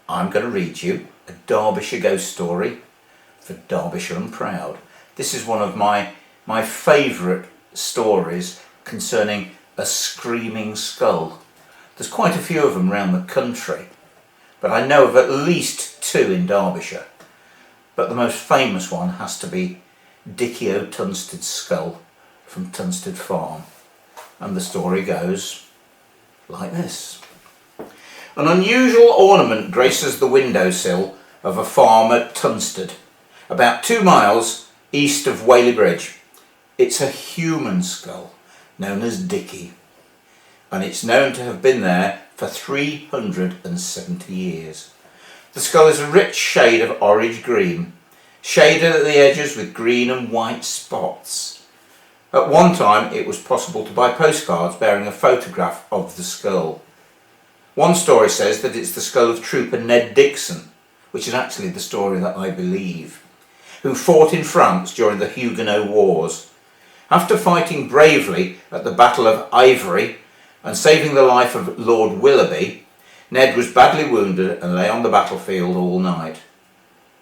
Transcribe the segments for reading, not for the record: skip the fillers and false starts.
I'm going to read you a Derbyshire Ghost story for Derbyshire and Proud. This is one of my favourite stories concerning a screaming skull. There's quite a few of them around the country, but I know of at least two in Derbyshire. But the most famous one has to be Dicky Tunsted's skull from Tunstead Farm. And the story goes like this. An unusual ornament graces the windowsill of a farm at Tunstead, about 2 miles east of Whaley Bridge. It's a human skull known as Dicky, and it's known to have been there for 370 years. The skull is a rich shade of orange green, shaded at the edges with green and white spots. At one time it was possible to buy postcards bearing a photograph of the skull. One story says that it's the skull of trooper Ned Dixon, which is actually the story that I believe, who fought in France during the Huguenot Wars. After fighting bravely at the Battle of Ivry and saving the life of Lord Willoughby, Ned was badly wounded and lay on the battlefield all night.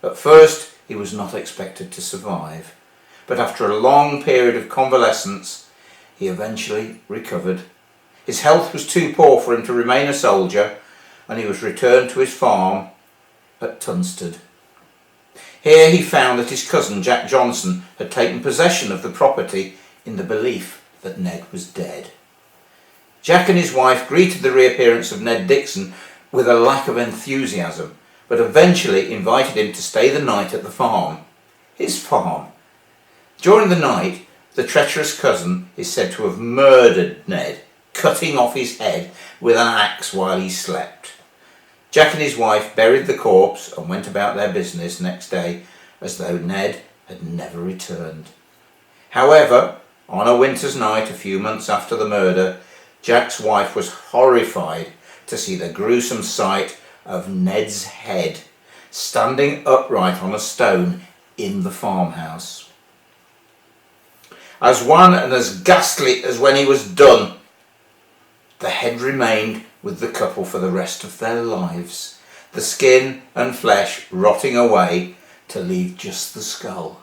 At first he was not expected to survive, but after a long period of convalescence he eventually recovered. His health was too poor for him to remain a soldier, and he was returned to his farm at Tunstead. Here he found that his cousin Jack Johnson had taken possession of the property in the belief that Ned was dead. Jack and his wife greeted the reappearance of Ned Dixon with a lack of enthusiasm, but eventually invited him to stay the night at the farm. His farm. During the night, the treacherous cousin is said to have murdered Ned, cutting off his head with an axe while he slept. Jack and his wife buried the corpse and went about their business next day as though Ned had never returned. However, on a winter's night a few months after the murder, Jack's wife was horrified to see the gruesome sight of Ned's head standing upright on a stone in the farmhouse. As wan and as ghastly as when he was done, the head remained with the couple for the rest of their lives, the skin and flesh rotting away to leave just the skull.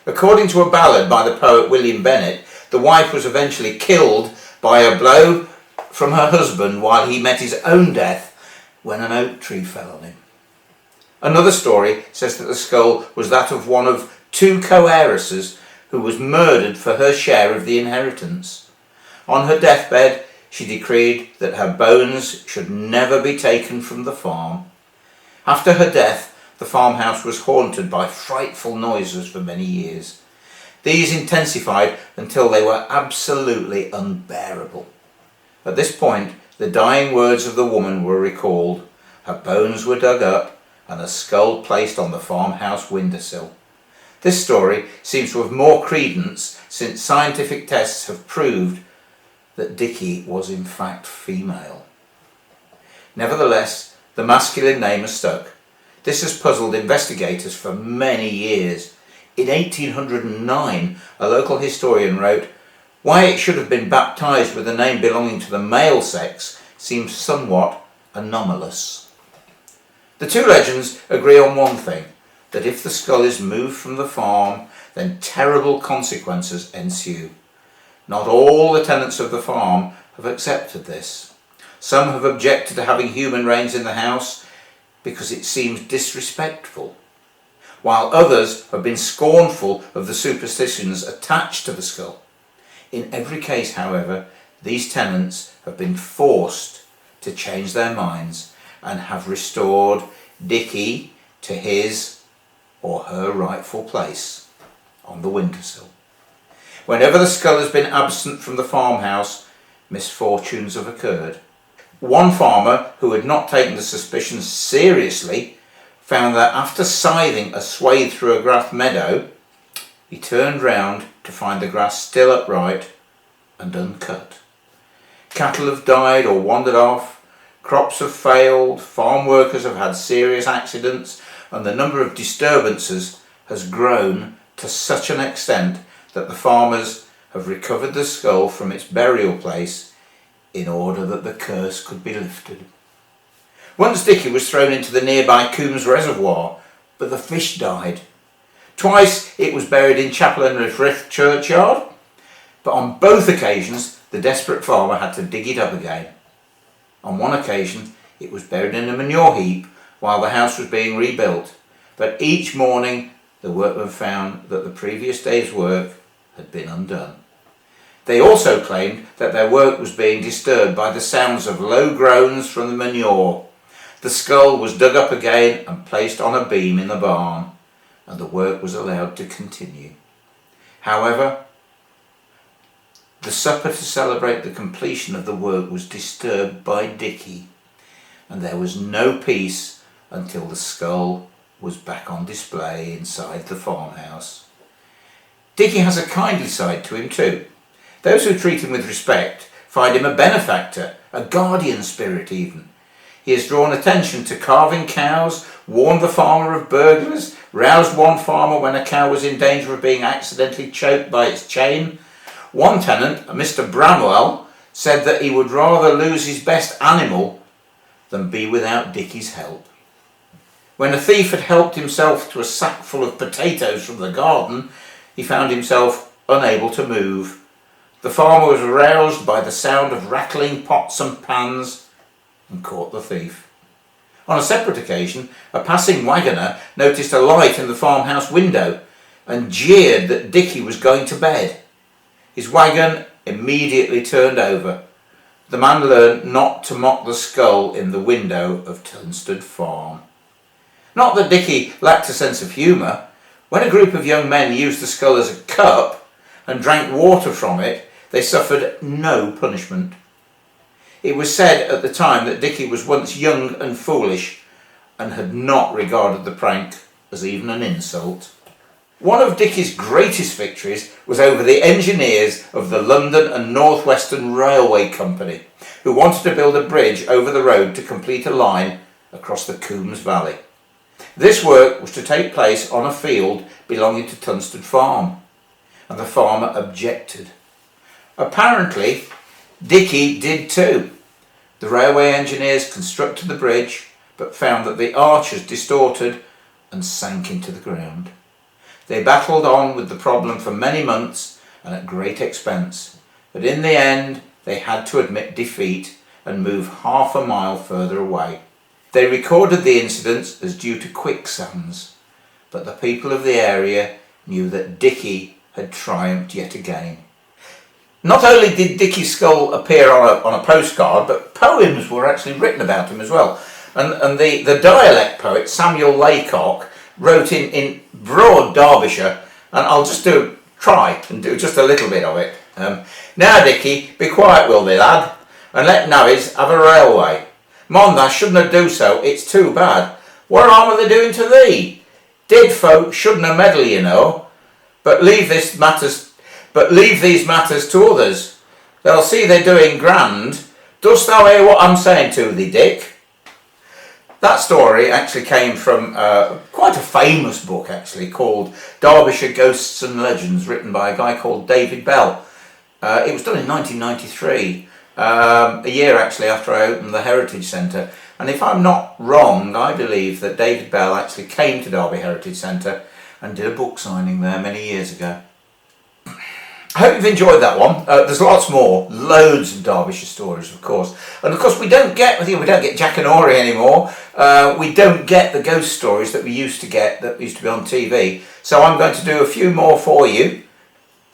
According to a ballad by the poet William Bennett, the wife was eventually killed by a blow from her husband while he met his own death when an oak tree fell on him. Another story says that the skull was that of one of 2 co-heiresses who was murdered for her share of the inheritance. On her deathbed, she decreed that her bones should never be taken from the farm. After her death, the farmhouse was haunted by frightful noises for many years. These intensified until they were absolutely unbearable. At this point, the dying words of the woman were recalled, her bones were dug up, and a skull placed on the farmhouse windowsill. This story seems to have more credence since scientific tests have proved that Dicky was in fact female. Nevertheless, the masculine name has stuck. This has puzzled investigators for many years. In 1809, a local historian wrote, "Why it should have been baptised with a name belonging to the male sex seems somewhat anomalous." The two legends agree on one thing, that if the skull is moved from the farm, then terrible consequences ensue. Not all the tenants of the farm have accepted this. Some have objected to having human remains in the house because it seems disrespectful, while others have been scornful of the superstitions attached to the skull. In every case, however, these tenants have been forced to change their minds and have restored Dicky to his or her rightful place on the windowsill. Whenever the skull has been absent from the farmhouse, misfortunes have occurred. One farmer, who had not taken the suspicions seriously, found that after scything a swathe through a grass meadow, he turned round to find the grass still upright and uncut. Cattle have died or wandered off, crops have failed, farm workers have had serious accidents, and the number of disturbances has grown to such an extent that the farmers have recovered the skull from its burial place in order that the curse could be lifted. Once Dicky was thrown into the nearby Coombs Reservoir, but the fish died. Twice it was buried in Chapel and Frith churchyard, but on both occasions the desperate farmer had to dig it up again. On one occasion it was buried in a manure heap while the house was being rebuilt, but each morning the workmen found that the previous day's work had been undone. They also claimed that their work was being disturbed by the sounds of low groans from the manure. The skull was dug up again and placed on a beam in the barn, and the work was allowed to continue. However, the supper to celebrate the completion of the work was disturbed by Dicky, and there was no peace until the skull was back on display inside the farmhouse. Dicky has a kindly side to him too. Those who treat him with respect find him a benefactor, a guardian spirit even. He has drawn attention to calving cows, warned the farmer of burglars, roused one farmer when a cow was in danger of being accidentally choked by its chain. One tenant, a Mr. Bramwell, said that he would rather lose his best animal than be without Dicky's help. When a thief had helped himself to a sack full of potatoes from the garden, he found himself unable to move. The farmer was aroused by the sound of rattling pots and pans and caught the thief. On a separate occasion, a passing waggoner noticed a light in the farmhouse window and jeered that Dicky was going to bed. His waggon immediately turned over. The man learned not to mock the skull in the window of Tunstead Farm. Not that Dicky lacked a sense of humour. When a group of young men used the skull as a cup and drank water from it, they suffered no punishment. It was said at the time that Dicky was once young and foolish and had not regarded the prank as even an insult. One of Dicky's greatest victories was over the engineers of the London and North Western Railway Company, who wanted to build a bridge over the road to complete a line across the Coombs Valley. This work was to take place on a field belonging to Tunstead Farm, and the farmer objected. Apparently, Dicky did too. The railway engineers constructed the bridge, but found that the arches distorted and sank into the ground. They battled on with the problem for many months and at great expense, but in the end they had to admit defeat and move half a mile further away. They recorded the incidents as due to quicksands, but the people of the area knew that Dicky had triumphed yet again. Not only did Dicky's skull appear on a postcard, but poems were actually written about him as well. And the dialect poet Samuel Laycock wrote in broad Derbyshire, and I'll just try and do just a little bit of it. Now Dicky, be quiet will thee lad, and let navvies have a railway. Mon, thou shouldna do so, it's too bad. What harm are they doing to thee? Dead folk shouldna meddle, you know, but leave these matters to others. They'll see they're doing grand. Dost thou hear what I'm saying to thee, Dick? That story actually came from quite a famous book actually called Derbyshire Ghosts and Legends, written by a guy called David Bell. It was done in 1993, a year actually after I opened the Heritage Centre. And if I'm not wrong, I believe that David Bell actually came to Derby Heritage Centre and did a book signing there many years ago. I hope you've enjoyed that one. There's lots more, loads of Derbyshire stories, of course. And of course, we don't get Jack and Ori anymore. We don't get the ghost stories that we used to get, that used to be on TV. So I'm going to do a few more for you.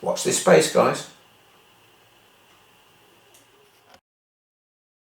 Watch this space, guys.